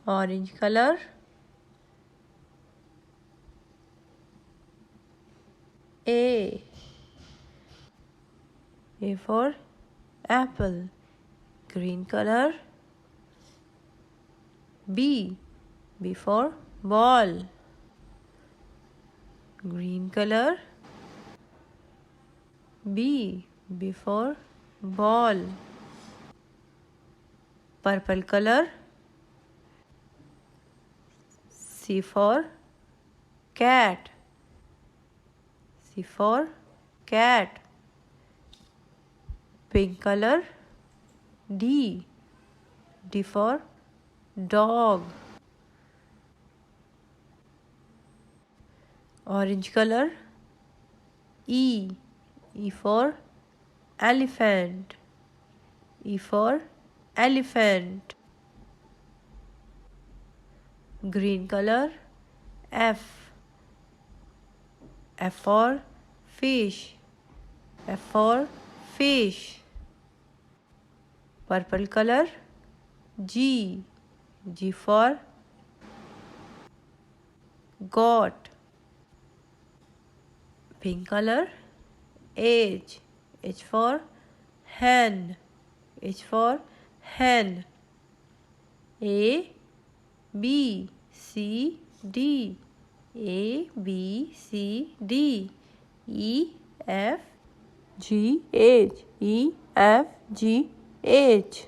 orange color. A for apple, green color. B for ball, green color. B for ball, purple color. C for cat, C for cat, pink color. D for dog, orange color. E for elephant, E for elephant, green color. F for fish, F for fish, purple color. G for goat, pink color. H for hen, H for hen, A B C D, A B C D, E F G H, E F G H.